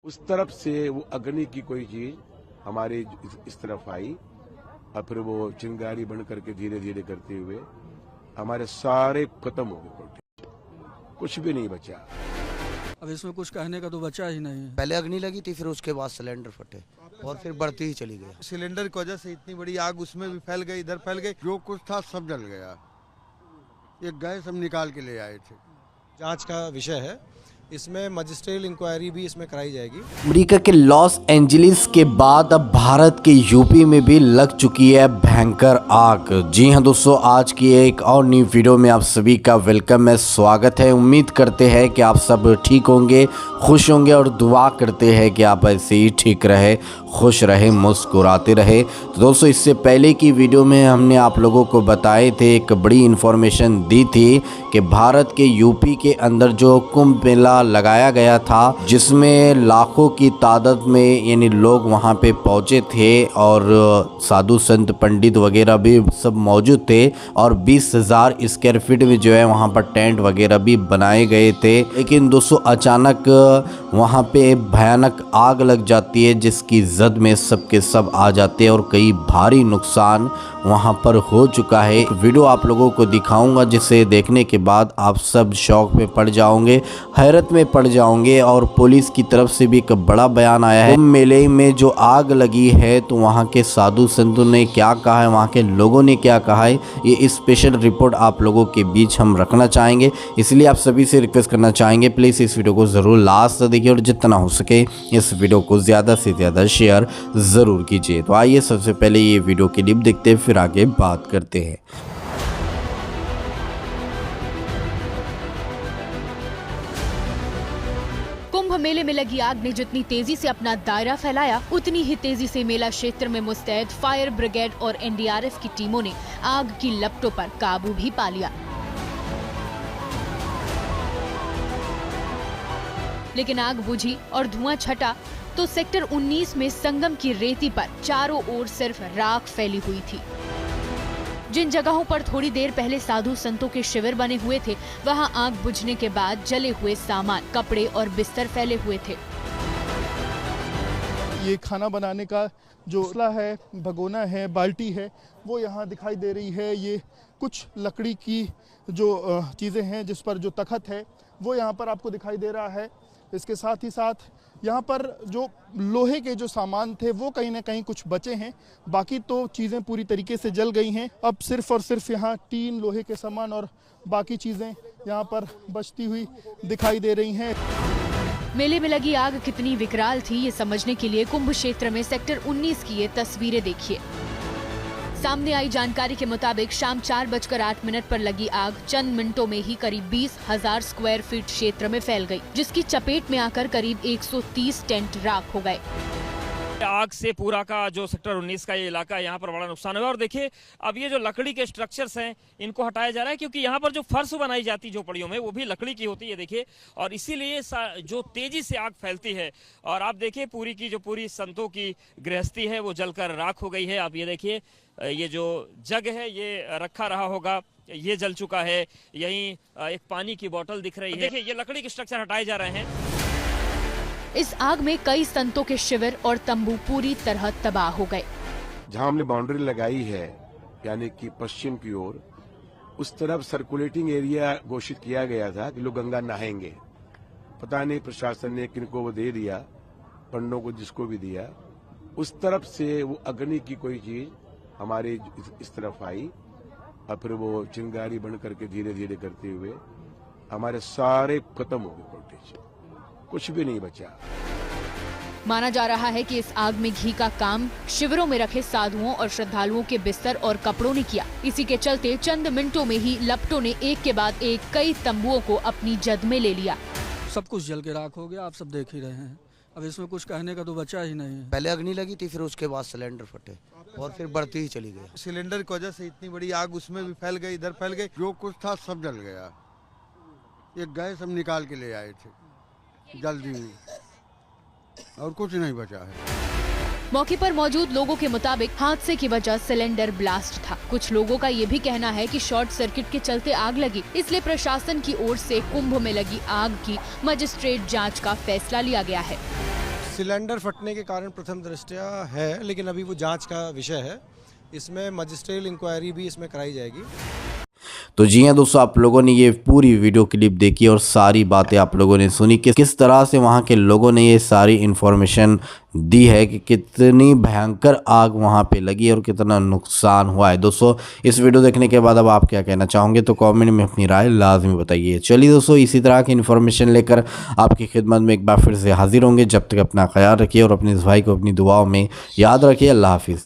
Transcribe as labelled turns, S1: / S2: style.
S1: उस तरफ से वो अग्नि की कोई चीज हमारे इस तरफ आई और फिर वो चिंगारी बन करके धीरे धीरे करते हुए हमारे सारे खत्म हो गए प्रोटेक्ट, कुछ भी नहीं बचा।
S2: अब इसमें कुछ कहने का तो बचा ही नहीं है।
S3: पहले अग्नि लगी थी, फिर उसके बाद सिलेंडर फटे और फिर बढ़ती ही चली गई।
S4: सिलेंडर की वजह से इतनी बड़ी आग उसमें भी फैल गई, इधर फैल गई, जो कुछ था सब जल गया। ये गैस हम निकाल के ले आए थे।
S5: जांच का विषय है, इसमें मजिस्ट्रियल इंक्वायरी भी इसमें कराई जाएगी।
S6: अमेरिका के लॉस एंजलिस के बाद अब भारत के यूपी में भी लग चुकी है भयंकर आग। जी हां दोस्तों, आज की एक और न्यू वीडियो में आप सभी का वेलकम है, स्वागत है। उम्मीद करते हैं कि आप सब ठीक होंगे, खुश होंगे और दुआ करते हैं कि आप ऐसे ही ठीक रहे, खुश रहे, मुस्कुराते रहे। तो दोस्तों, इससे पहले की वीडियो में हमने आप लोगों को बताए थे, एक बड़ी इन्फॉर्मेशन दी थी कि भारत के यूपी के अंदर जो कुंभ मेला लगाया गया था, जिसमें लाखों की तादाद में यानी लोग वहां पे पहुंचे थे और साधु संत पंडित वगैरह भी सब मौजूद थे और 20,000 स्क्वायर फीट में जो है वहां पर टेंट वगैरह भी बनाए गए थे। लेकिन दोस्तों, अचानक वहां पे भयानक आग लग जाती है, जिसकी जद में सबके सब आ जाते हैं और कई भारी नुकसान वहां पर हो चुका है। वीडियो आप लोगों को दिखाऊंगा, जिसे देखने के बाद आप सब शौक में पड़ जाओगे, हैरत में पड़ जाओगे। और पुलिस की तरफ से भी एक बड़ा बयान आया है। कुंभ मेले में जो आग लगी है, तो वहां के साधु संतों ने क्या कहा है, वहां के लोगों ने क्या कहा है, ये स्पेशल रिपोर्ट आप लोगों के बीच हम रखना चाहेंगे। इसलिए आप सभी से रिक्वेस्ट करना चाहेंगे, प्लीज़ इस वीडियो को ज़रूर लास्ट तक देखिए और जितना हो सके इस वीडियो को ज़्यादा से ज़्यादा शेयर ज़रूर कीजिए। तो आइए सबसे पहले ये वीडियो क्लिप देखते हैं, फिर आगे बात करते हैं।
S7: कुंभ मेले में लगी आग ने जितनी तेजी से अपना दायरा फैलाया, उतनी ही तेजी से मेला क्षेत्र में मुस्तैद फायर ब्रिगेड और एनडीआरएफ की टीमों ने आग की लपटों पर काबू भी पा लिया। लेकिन आग बुझी और धुआं छटा तो सेक्टर 19 में संगम की रेती पर चारों ओर सिर्फ राख फैली हुई थी। जिन जगहों पर थोड़ी देर पहले साधु संतों के शिविर बने हुए थे, वहां आग बुझने के बाद जले हुए सामान, कपड़े और बिस्तर फैले हुए थे।
S4: ये खाना बनाने का जो उसला है, भगोना है, बाल्टी है, वो यहाँ दिखाई दे रही है। ये कुछ लकड़ी की जो चीज़ें हैं, जिस पर जो तख्त है, वो यहाँ पर आपको दिखाई दे रहा है। इसके साथ ही साथ यहाँ पर जो लोहे के जो सामान थे, वो कहीं ना कहीं कुछ बचे हैं, बाकी तो चीज़ें पूरी तरीके से जल गई हैं। अब सिर्फ और सिर्फ यहाँ टीन, लोहे के सामान और बाकी चीज़ें यहाँ पर बचती हुई दिखाई दे रही हैं।
S7: मेले में लगी आग कितनी विकराल थी, ये समझने के लिए कुंभ क्षेत्र में सेक्टर 19 की ये तस्वीरें देखिए। सामने आई जानकारी के मुताबिक शाम 4:08 पर लगी आग चंद मिनटों में ही करीब 20,000 स्क्वायर फीट क्षेत्र में फैल गई, जिसकी चपेट में आकर करीब 130 टेंट राख हो गए।
S8: आग से पूरा का जो सेक्टर 19 का ये इलाका है, यहाँ पर बड़ा नुकसान हुआ। और देखिए, अब ये जो लकड़ी के स्ट्रक्चर्स हैं, इनको हटाया जा रहा है, क्योंकि यहाँ पर जो फर्श बनाई जाती झोपड़ियों में, वो भी लकड़ी की होती है, देखिए। और इसीलिए जो तेजी से आग फैलती है। और आप देखिए, पूरी की जो पूरी संतों की गृहस्थी है, वो जलकर राख हो गई है। आप ये देखिए, ये जो जग है, ये रखा रहा होगा, ये जल चुका है। यहीं एक पानी की बोतल दिख रही है। देखिए, ये लकड़ी के स्ट्रक्चर हटाए जा रहे हैं।
S7: इस आग में कई संतों के शिविर और तंबू पूरी तरह तबाह हो गए।
S1: जहां हमने बाउंड्री लगाई है, यानी कि पश्चिम की ओर, उस तरफ सर्कुलेटिंग एरिया घोषित किया गया था कि लोग गंगा नहाएंगे। पता नहीं प्रशासन ने किनको वो दे दिया, पंडों को जिसको भी दिया। उस तरफ से वो अग्नि की कोई चीज हमारे इस तरफ आई और फिर वो चिंगारी बन करके धीरे धीरे करते हुए हमारे सारे खत्म हो गए प्रोटेक्ट, कुछ भी नहीं बचा।
S7: माना जा रहा है कि इस आग में घी का काम शिविरों में रखे साधुओं और श्रद्धालुओं के बिस्तर और कपड़ों ने किया। इसी के चलते चंद मिनटों में ही लपटों ने एक के बाद एक कई तंबुओं को अपनी जद में ले लिया।
S2: सब कुछ जल के राख हो गया, आप सब देख ही रहे हैं। अब इसमें कुछ कहने का तो बचा ही नहीं है।
S3: पहले अग्नि लगी थी, फिर उसके बाद सिलेंडर फटे और फिर बढ़ती ही चली गई।
S4: सिलेंडर की वजह से इतनी बड़ी आग उसमें भी फैल गई, इधर फैल गई, जो कुछ था सब जल गया। ये गैस हम निकाल के ले आए थे जल्दी में, और कुछ नहीं बचा है।
S7: मौके पर मौजूद लोगों के मुताबिक हादसे की वजह सिलेंडर ब्लास्ट था। कुछ लोगों का ये भी कहना है कि शॉर्ट सर्किट के चलते आग लगी, इसलिए प्रशासन की ओर से कुंभ में लगी आग की मजिस्ट्रेट जांच का फैसला लिया गया है।
S5: सिलेंडर फटने के कारण प्रथम दृष्टया है, लेकिन अभी वो जांच का विषय है। इसमें मजिस्ट्रियल इंक्वायरी भी इसमें कराई जाएगी।
S6: तो जी हाँ दोस्तों, आप लोगों ने ये पूरी वीडियो क्लिप देखी और सारी बातें आप लोगों ने सुनी कि किस तरह से वहाँ के लोगों ने ये सारी इन्फॉर्मेशन दी है कि कितनी भयंकर आग वहाँ पे लगी और कितना नुकसान हुआ है। दोस्तों इस वीडियो देखने के बाद अब आप क्या कहना चाहोगे तो कमेंट में अपनी राय लाजमी बताइए। चलिए दोस्तों, इसी तरह की इन्फॉर्मेशन लेकर आपकी खिदमत में एक बार फिर से हाजिर होंगे। जब तक अपना ख्याल रखिए और अपने इस भाई को अपनी दुआओं में याद रखिए। अल्लाह हाफिज़।